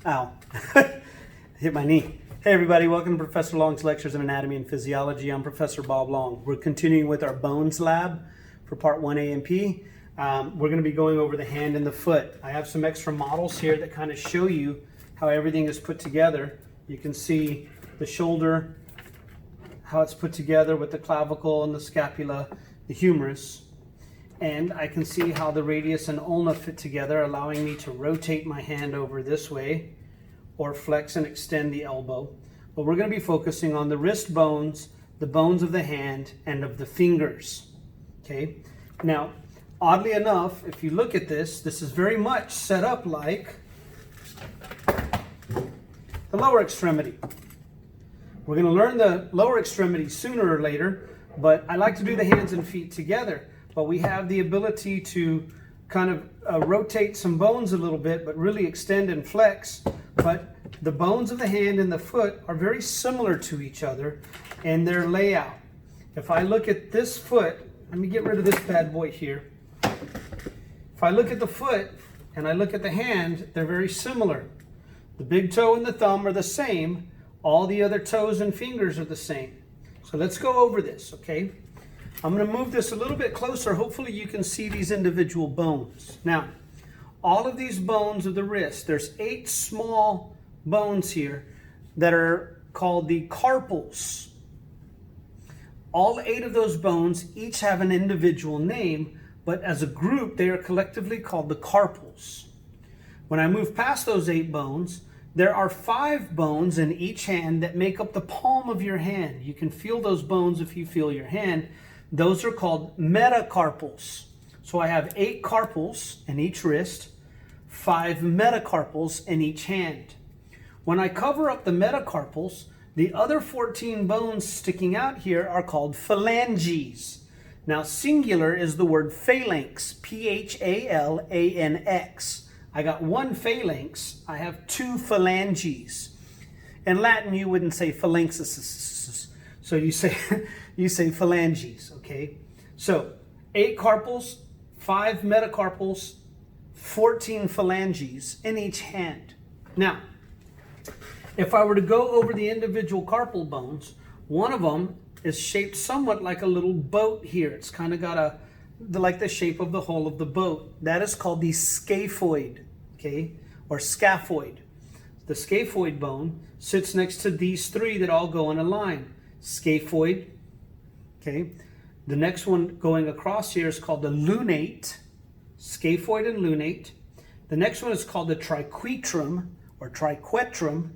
Ow. Hit my knee. Hey everybody, welcome to Professor Long's Lectures in Anatomy and Physiology. I'm Professor Bob Long. We're continuing with our Bones Lab for Part 1A and P. We're going to be going over the hand and the foot. I have some extra models here that kind of show you how everything is put together. You can see the shoulder, how it's put together with the clavicle and the scapula, the humerus. And I can see how the radius and ulna fit together, allowing me to rotate my hand over this way or flex and extend the elbow. But we're going to be focusing on the wrist bones, the bones of the hand, and of the fingers. Okay. Now, oddly enough, if you look at this, this is very much set up like the lower extremity. We're going to learn the lower extremity sooner or later, but I like to do the hands and feet together. But we have the ability to kind of rotate some bones a little bit, but really extend and flex. But the bones of the hand and the foot are very similar to each other in their layout. If I look at this foot, let me get rid of this bad boy here. If I look at the foot and I look at the hand, they're very similar. The big toe and the thumb are the same. All the other toes and fingers are the same. So let's go over this, okay? I'm going to move this a little bit closer. Hopefully you can see these individual bones. Now, all of these bones of the wrist, there's 8 small bones here that are called the carpals. All 8 of those bones each have an individual name, but as a group, they are collectively called the carpals. When I move past those 8 bones, there are 5 bones in each hand that make up the palm of your hand. You can feel those bones if you feel your hand. Those are called metacarpals. So I have 8 carpals in each wrist, 5 metacarpals in each hand. When I cover up the metacarpals, the other 14 bones sticking out here are called phalanges. Now singular is the word phalanx, Phalanx. I got 1 phalanx, I have 2 phalanges. In Latin you wouldn't say phalanxes, so you say phalanges, okay? So 8 carpals, 5 metacarpals, 14 phalanges in each hand. Now, if I were to go over the individual carpal bones, one of them is shaped somewhat like a little boat here. It's kind of got like the shape of the hull of the boat. That is called the scaphoid, okay, or scaphoid. The scaphoid bone sits next to these 3 that all go in a line. Scaphoid, okay. The next one going across here is called the lunate, scaphoid and lunate. The next one is called the triquetrum or triquetrum,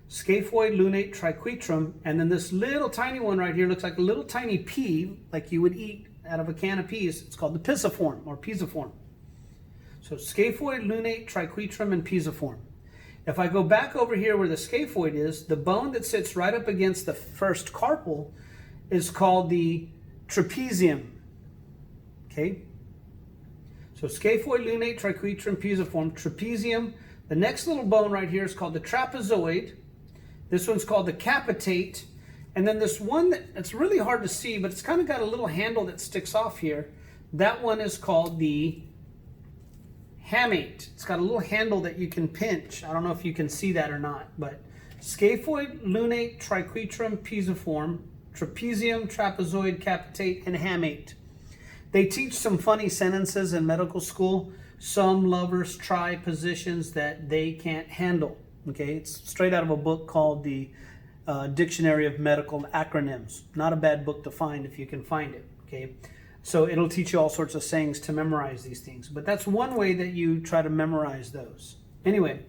scaphoid, lunate, triquetrum. And then this little tiny one right here looks like a little tiny pea, like you would eat out of a can of peas. It's called the pisiform or pisiform. So scaphoid, lunate, triquetrum, and pisiform. If I go back over here where the scaphoid is, the bone that sits right up against the first carpal is called the trapezium. Okay? So scaphoid, lunate, triquetrum, pisiform, trapezium. The next little bone right here is called the trapezoid. This one's called the capitate. And then this one that's really hard to see, but it's kind of got a little handle that sticks off here. That one is called the hamate. It's got a little handle that you can pinch. I don't know if you can see that or not, but scaphoid, lunate, triquetrum, pisiform, trapezium, trapezoid, capitate, and hamate. They teach some funny sentences in medical school. Some lovers try positions that they can't handle. Okay, it's straight out of a book called the Dictionary of Medical Acronyms. Not a bad book to find if you can find it. Okay, so it'll teach you all sorts of sayings to memorize these things. But that's one way that you try to memorize those. Anyway,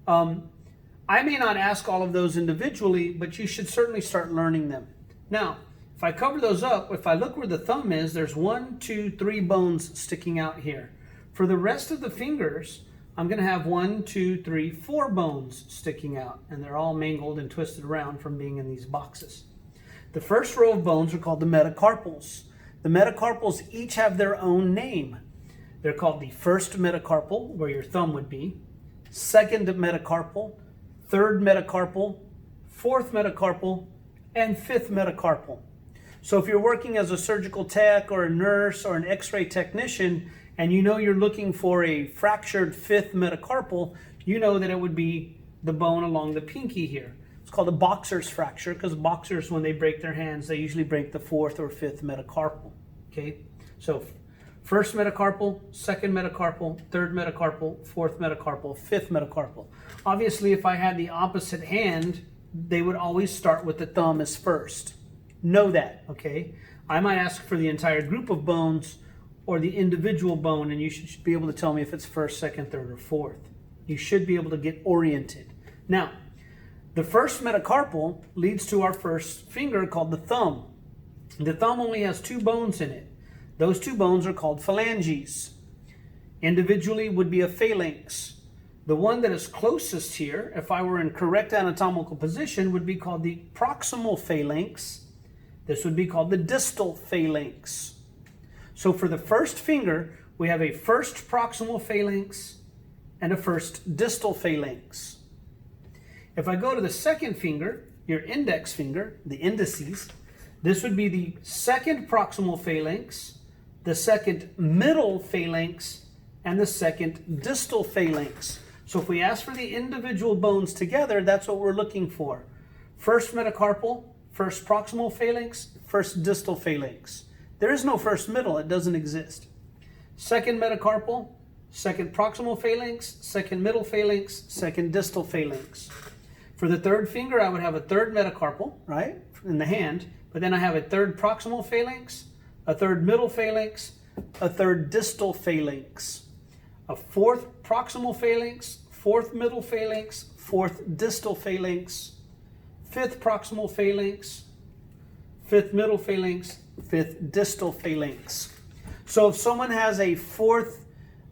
I may not ask all of those individually, but you should certainly start learning them. Now, if I cover those up, if I look where the thumb is, there's 1, 2, 3 bones sticking out here. For the rest of the fingers, I'm going to have 1, 2, 3, 4 bones sticking out, and they're all mangled and twisted around from being in these boxes. The first row of bones are called the metacarpals. The metacarpals each have their own name. They're called the first metacarpal, where your thumb would be, second metacarpal, third metacarpal, fourth metacarpal, and fifth metacarpal. So if you're working as a surgical tech or a nurse or an x-ray technician, and you know you're looking for a fractured fifth metacarpal, you know that it would be the bone along the pinky here. It's called a boxer's fracture because boxers, when they break their hands, they usually break the fourth or fifth metacarpal. Okay, so first metacarpal, second metacarpal, third metacarpal, fourth metacarpal, fifth metacarpal. Obviously, if I had the opposite hand, they would always start with the thumb as first. Know that, okay? I might ask for the entire group of bones or the individual bone, and you should be able to tell me if it's first, second, third, or fourth. You should be able to get oriented. Now, the first metacarpal leads to our first finger called the thumb. The thumb only has 2 bones in it. Those 2 bones are called phalanges. Individually would be a phalanx. The one that is closest here, if I were in correct anatomical position, would be called the proximal phalanx. This would be called the distal phalanx. So for the first finger, we have a first proximal phalanx and a first distal phalanx. If I go to the second finger, your index finger, the indices, this would be the second proximal phalanx, the second middle phalanx, and the second distal phalanx. So if we ask for the individual bones together, that's what we're looking for. First metacarpal, first proximal phalanx, first distal phalanx. There is no first middle, it doesn't exist. Second metacarpal, second proximal phalanx, second middle phalanx, second distal phalanx. For the third finger, I would have a third metacarpal, right, in the hand, but then I have a third proximal phalanx, a third middle phalanx, a third distal phalanx, a fourth proximal phalanx, fourth middle phalanx, fourth distal phalanx, fifth proximal phalanx, fifth middle phalanx, fifth distal phalanx. So if someone has a fourth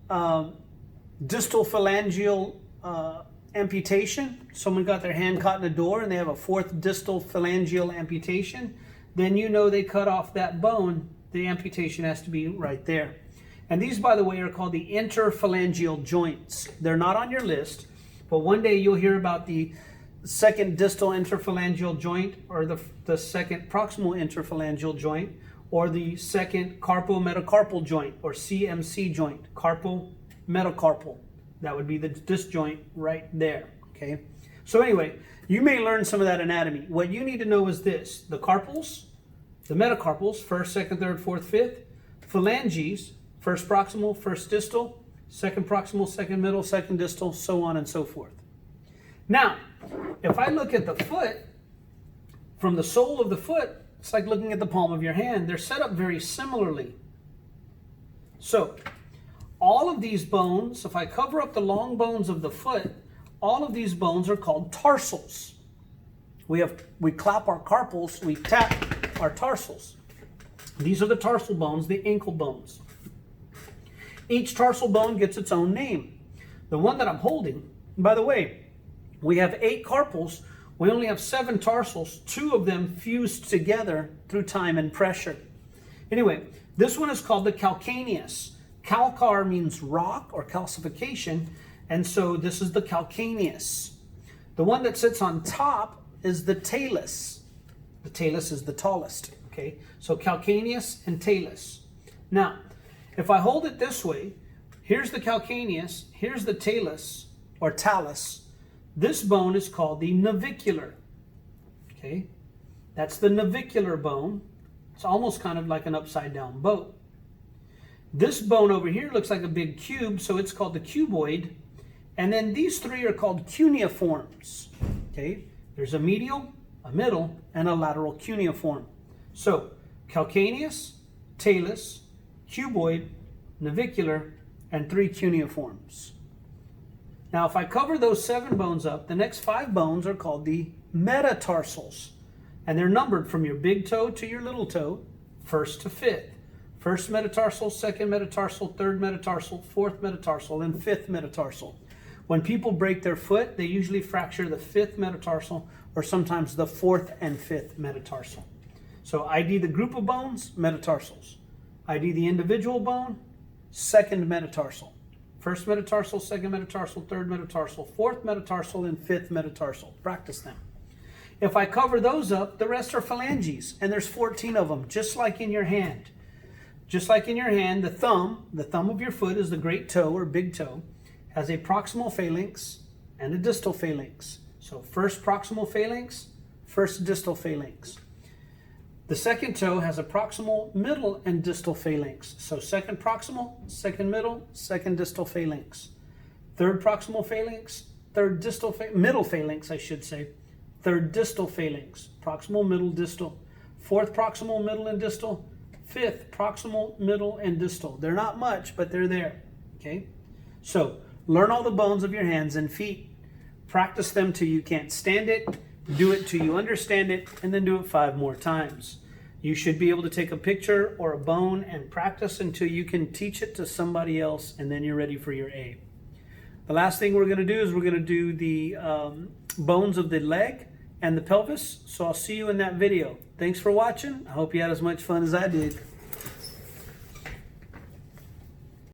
distal phalangeal amputation, someone got their hand caught in a door and they have a fourth distal phalangeal amputation, then you know they cut off that bone. The amputation has to be right there. And these, by the way, are called the interphalangeal joints. They're not on your list, but one day you'll hear about the second distal interphalangeal joint, or the second proximal interphalangeal joint, or the second carpometacarpal joint, or CMC joint, carpometacarpal. That would be this joint right there, okay? So anyway, you may learn some of that anatomy. What you need to know is this: the carpals, the metacarpals, first, second, third, fourth, fifth, phalanges, first proximal, first distal, second proximal, second middle, second distal, so on and so forth. Now, if I look at the foot, from the sole of the foot, it's like looking at the palm of your hand. They're set up very similarly. So, all of these bones, if I cover up the long bones of the foot, all of these bones are called tarsals. We clap our carpals, we tap our tarsals. These are the tarsal bones, the ankle bones. Each tarsal bone gets its own name. The one that I'm holding, by the way, we have 8 carpals. We only have 7 tarsals. 2 of them fused together through time and pressure. Anyway, this one is called the calcaneus. Calcar means rock or calcification, and so this is the calcaneus. The one that sits on top is the talus. The talus is the tallest, okay? So calcaneus and talus. Now, if I hold it this way, here's the calcaneus, here's the talus, or talus. This bone is called the navicular, okay? That's the navicular bone. It's almost kind of like an upside down boat. This bone over here looks like a big cube, so it's called the cuboid. And then these 3 are called cuneiforms, okay? There's a medial, a middle, and a lateral cuneiform. So, calcaneus, talus, cuboid, navicular, and 3 cuneiforms. Now, if I cover those 7 bones up, the next 5 bones are called the metatarsals. And they're numbered from your big toe to your little toe, first to fifth. First metatarsal, second metatarsal, third metatarsal, fourth metatarsal, and fifth metatarsal. When people break their foot, they usually fracture the 5th metatarsal, or sometimes the 4th and 5th metatarsal. So ID the group of bones, metatarsals. ID the individual bone, second metatarsal. First metatarsal, second metatarsal, third metatarsal, fourth metatarsal, and 5th metatarsal. Practice them. If I cover those up, the rest are phalanges, and there's 14 of them, just like in your hand. Just like in your hand, the thumb of your foot is the great toe or big toe, has a proximal phalanx, and a distal phalanx. So first proximal phalanx, first distal phalanx. The second toe has a proximal, middle, and distal phalanx. So second proximal, second middle, second distal phalanx. Third proximal phalanx, third distal middle phalanx, I should say. Third distal phalanx, proximal, middle, distal. Fourth proximal, middle, and distal. Fifth proximal, middle, and distal. They're not much, but they're there. Okay? So learn all the bones of your hands and feet. Practice them till you can't stand it. Do it till you understand it, and then do it 5 more times. You should be able to take a picture or a bone and practice until you can teach it to somebody else, and then you're ready for your A. The last thing we're going to do is we're going to do the bones of the leg and the pelvis. So I'll see you in that video. Thanks for watching. I hope you had as much fun as I did.